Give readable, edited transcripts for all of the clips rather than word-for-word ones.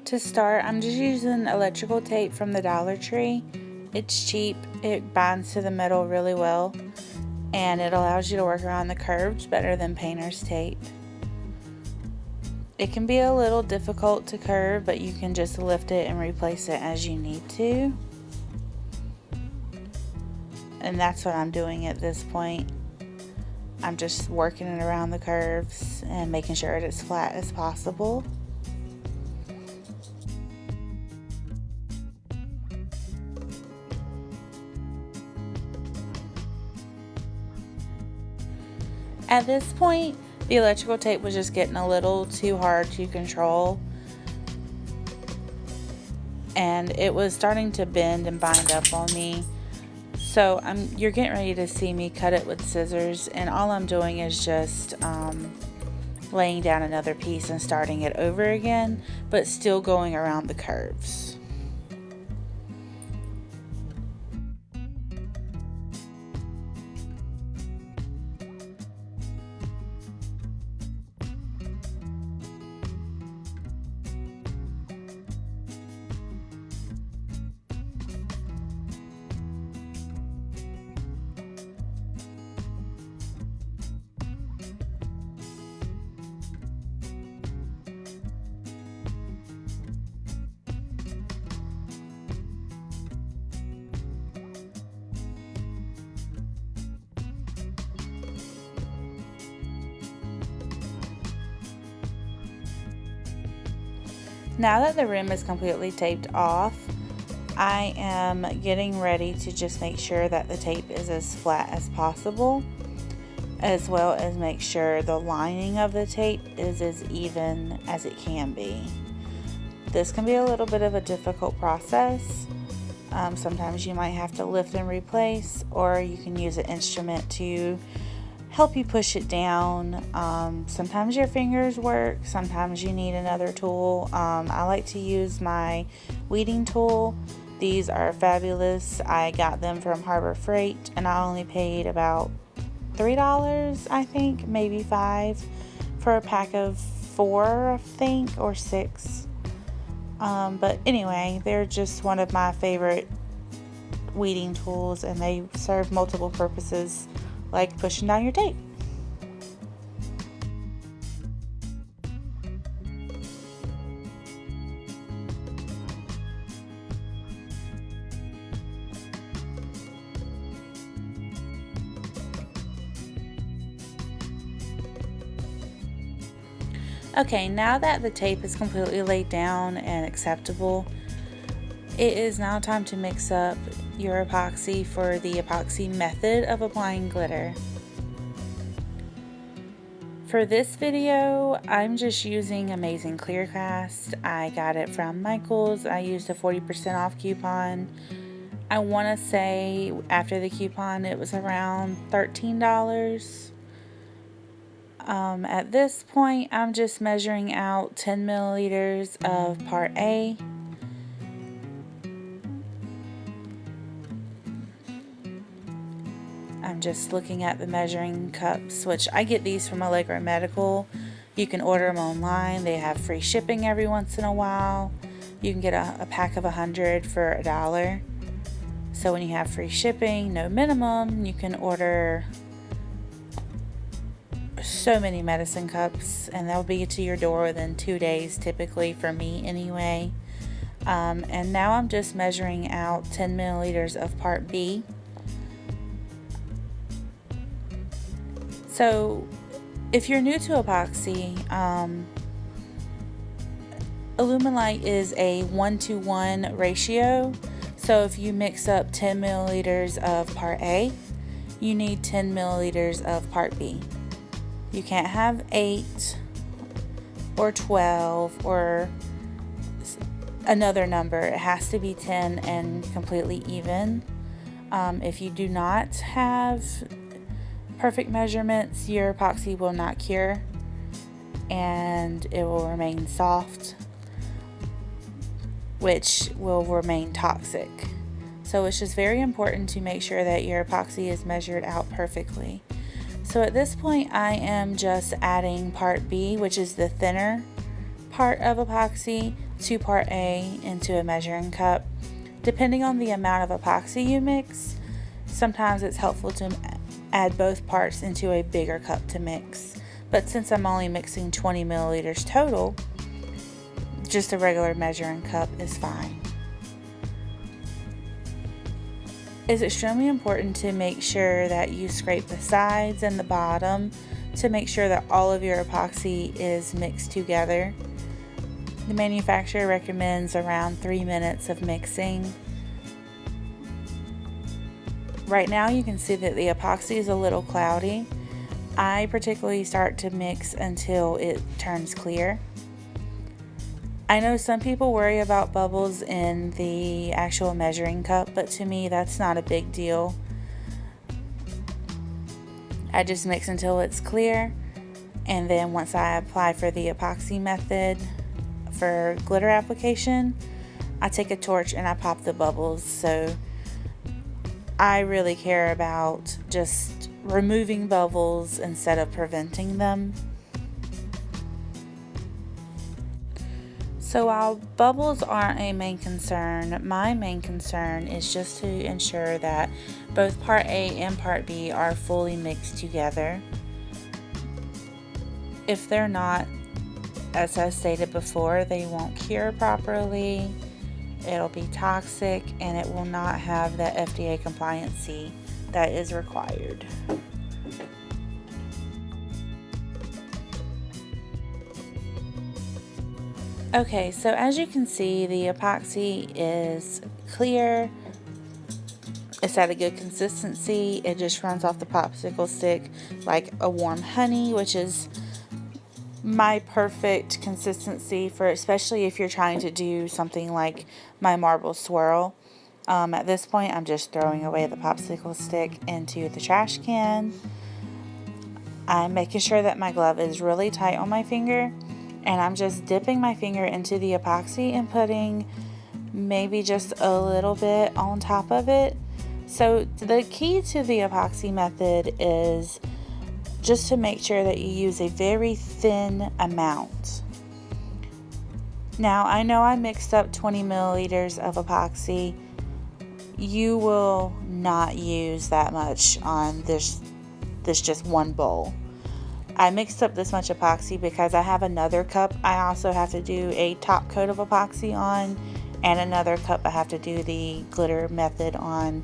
To start, I'm just using electrical tape from the Dollar Tree. It's cheap, it binds to the metal really well, and it allows you to work around the curves better than painter's tape. It can be a little difficult to curve, but you can just lift it and replace it as you need to. And that's what I'm doing at this point. I'm just working it around the curves and making sure it's as flat as possible. At this point, the electrical tape was just getting a little too hard to control, and it was starting to bend and bind up on me. So you're getting ready to see me cut it with scissors, and all I'm doing is just laying down another piece and starting it over again, but still going around the curves. Now that the rim is completely taped off, I am getting ready to just make sure that the tape is as flat as possible, as well as make sure the lining of the tape is as even as it can be. This can be a little bit of a difficult process. Sometimes you might have to lift and replace, or you can use an instrument to help you push it down. Sometimes your fingers work, sometimes you need another tool. I like to use my weeding tool. These are fabulous. I got them from Harbor Freight, and I only paid about $3, I think, maybe $5, for a pack of 4, I think, or 6. But anyway, they're just one of my favorite weeding tools, and they serve multiple purposes, like pushing down your tape. Okay, now that the tape is completely laid down and acceptable, it is now time to mix up your epoxy for the epoxy method of applying glitter. For this video, I'm just using Amazing Clear Cast. I got it from Michael's. I used a 40% off coupon. I want to say after the coupon it was around $13. At this point, I'm just measuring out 10 milliliters of part A. I'm just looking at the measuring cups, which I get these from Allegro Medical. You can order them online. They have free shipping every once in a while. You can get a pack of 100 for $1. So when you have free shipping, no minimum, you can order so many medicine cups, and they'll be to your door within 2 days, typically, for me anyway. And now I'm just measuring out 10 milliliters of part B. So if you're new to epoxy, Alumilite is a 1-to-1 ratio. So if you mix up 10 milliliters of part A, you need 10 milliliters of part B. You can't have 8 or 12 or another number. It has to be 10 and completely even. If you do not have perfect measurements, your epoxy will not cure and it will remain soft, which will remain toxic. So it's just very important to make sure that your epoxy is measured out perfectly. So at this point, I am just adding part B, which is the thinner part of epoxy to part A into a measuring cup. Depending on the amount of epoxy you mix, sometimes it's helpful to add both parts into a bigger cup to mix. But since I'm only mixing 20 milliliters total, just a regular measuring cup is fine. It's extremely important to make sure that you scrape the sides and the bottom to make sure that all of your epoxy is mixed together. The manufacturer recommends around 3 minutes of mixing. Right now you can see that the epoxy is a little cloudy. I particularly start to mix until it turns clear. I know some people worry about bubbles in the actual measuring cup, but to me that's not a big deal. I just mix until it's clear, and then once I apply for the epoxy method for glitter application, I take a torch and I pop the bubbles. So I really care about just removing bubbles instead of preventing them. So while bubbles aren't a main concern, my main concern is just to ensure that both part A and part B are fully mixed together. If they're not, as I stated before, they won't cure properly, it'll be toxic, and it will not have the FDA compliancy that is required. Okay, so as you can see, the epoxy is clear. It's at a good consistency. It just runs off the popsicle stick like a warm honey, which is my perfect consistency for, especially if you're trying to do something like my marble swirl. At this point, I'm just throwing away the popsicle stick into the trash can. I'm making sure that my glove is really tight on my finger, and I'm just dipping my finger into the epoxy and putting maybe just a little bit on top of it. So the key to the epoxy method is just to make sure that you use a very thin amount. Now, I know I mixed up 20 milliliters of epoxy. You will not use that much on this just one bowl. I mixed up this much epoxy because I have another cup I also have to do a top coat of epoxy on, and another cup I have to do the glitter method on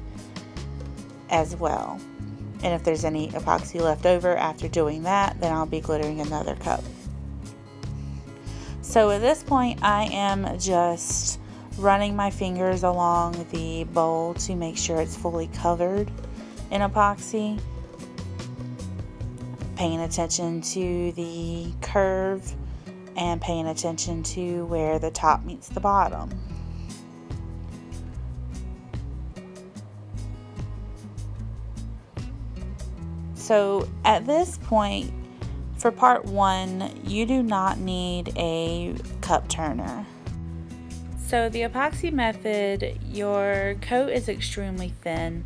as well. And if there's any epoxy left over after doing that, then I'll be glittering another cup. So at this point, I am just running my fingers along the bowl to make sure it's fully covered in epoxy. Paying attention to the curve and paying attention to where the top meets the bottom. So at this point, for part 1, you do not need a cup turner. So the epoxy method, your coat is extremely thin.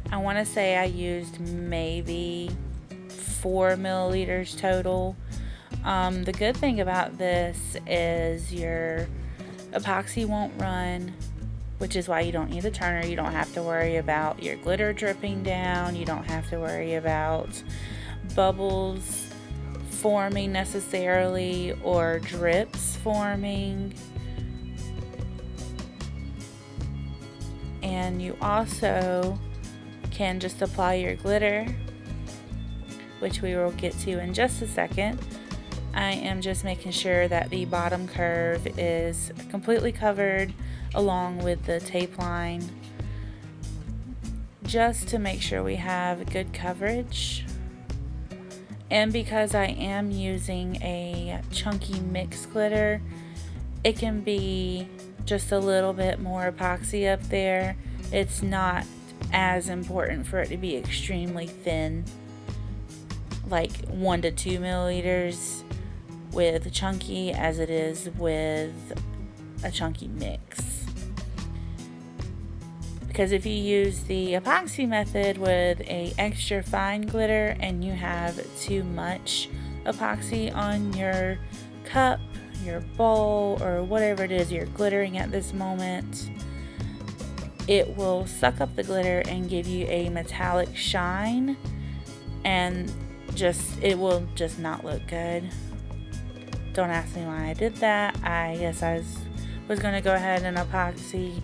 I want to say I used maybe 4 milliliters total. The good thing about this is your epoxy won't run, which is why you don't need a turner. You don't have to worry about your glitter dripping down. You don't have to worry about bubbles forming necessarily or drips forming. And you also can just apply your glitter, which we will get to in just a second. I am just making sure that the bottom curve is completely covered along with the tape line, just to make sure we have good coverage. And because I am using a chunky mix glitter, it can be just a little bit more epoxy up there. It's not as important for it to be extremely thin, like 1 to 2 milliliters with chunky, as it is with a chunky mix. Because if you use the epoxy method with a extra fine glitter and you have too much epoxy on your cup, your bowl or whatever it is you're glittering at this moment, it will suck up the glitter and give you a metallic shine, and it will just not look good. Don't ask me why I did that. I guess I was going to go ahead and epoxy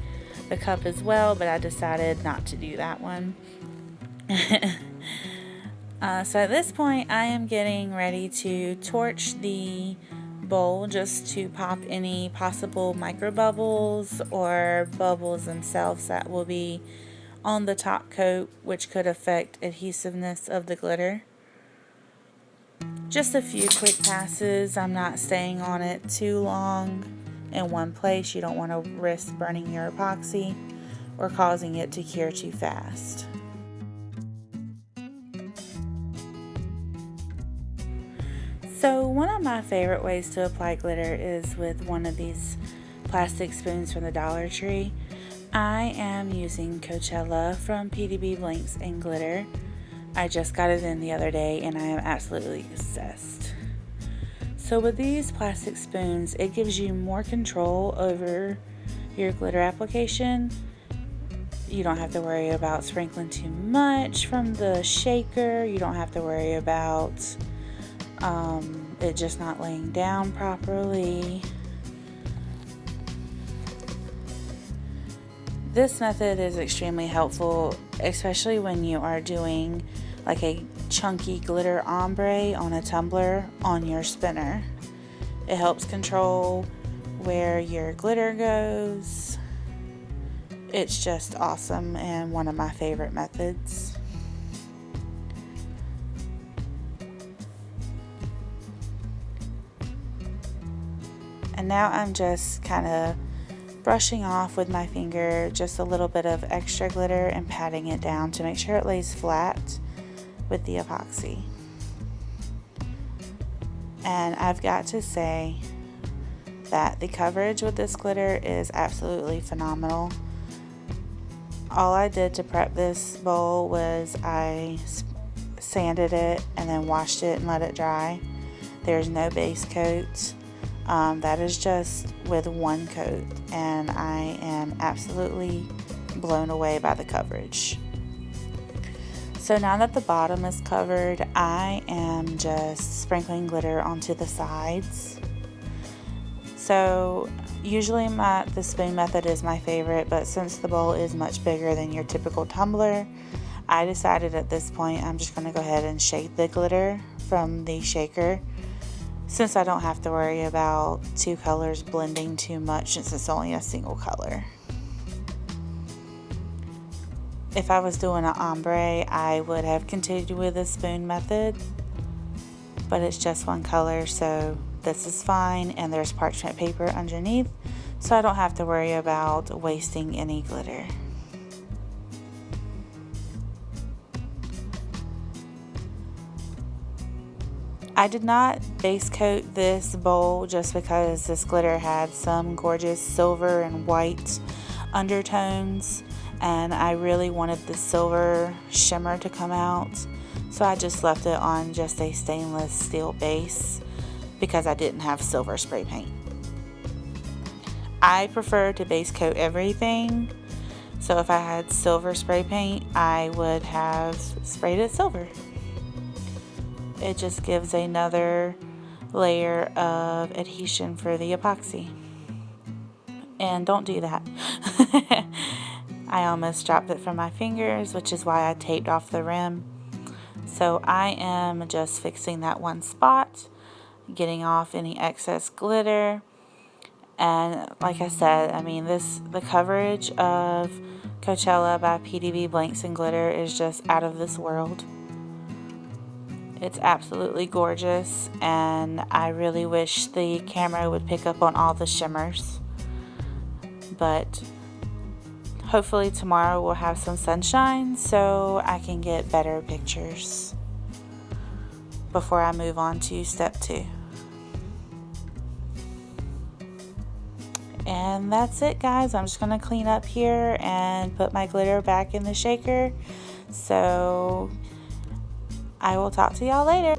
the cup as well, but I decided not to do that one. So at this point, I am getting ready to torch the bowl just to pop any possible micro bubbles or bubbles themselves that will be on the top coat, which could affect adhesiveness of the glitter. Just a few quick passes. I'm not staying on it too long in one place. You don't want to risk burning your epoxy or causing it to cure too fast. So one of my favorite ways to apply glitter is with one of these plastic spoons from the Dollar Tree. I am using Coachella from PDB Blanks and Glitter. I just got it in the other day and I am absolutely obsessed. So with these plastic spoons, it gives you more control over your glitter application. You don't have to worry about sprinkling too much from the shaker. You don't have to worry about it just not laying down properly. This method is extremely helpful, especially when you are doing like a chunky glitter ombre on a tumbler on your spinner. It helps control where your glitter goes. It's just awesome and one of my favorite methods. And now I'm just kind of brushing off with my finger just a little bit of extra glitter and patting it down to make sure it lays flat with the epoxy. And I've got to say that the coverage with this glitter is absolutely phenomenal. All I did to prep this bowl was I sanded it and then washed it and let it dry. There's no base coat. That is just with one coat, and I am absolutely blown away by the coverage. So now that the bottom is covered, I am just sprinkling glitter onto the sides. So usually the spoon method is my favorite, but since the bowl is much bigger than your typical tumbler, I decided at this point I'm just going to go ahead and shake the glitter from the shaker, since I don't have to worry about two colors blending too much since it's only a single color. If I was doing an ombre, I would have continued with the spoon method, but it's just one color, so this is fine, and there's parchment paper underneath, so I don't have to worry about wasting any glitter. I did not base coat this bowl just because this glitter had some gorgeous silver and white undertones, and I really wanted the silver shimmer to come out, so I just left it on just a stainless steel base because I didn't have silver spray paint. I prefer to base coat everything, so if I had silver spray paint, I would have sprayed it silver. It just gives another layer of adhesion for the epoxy. And don't do that. I almost dropped it from my fingers, which is why I taped off the rim. So I am just fixing that one spot, getting off any excess glitter. And like I said, I mean, the coverage of Coachella by PDB Blanks and Glitter is just out of this world. It's absolutely gorgeous, and I really wish the camera would pick up on all the shimmers. But hopefully tomorrow we'll have some sunshine so I can get better pictures before I move on to step 2. And that's it, guys. I'm just going to clean up here and put my glitter back in the shaker. So I will talk to y'all later.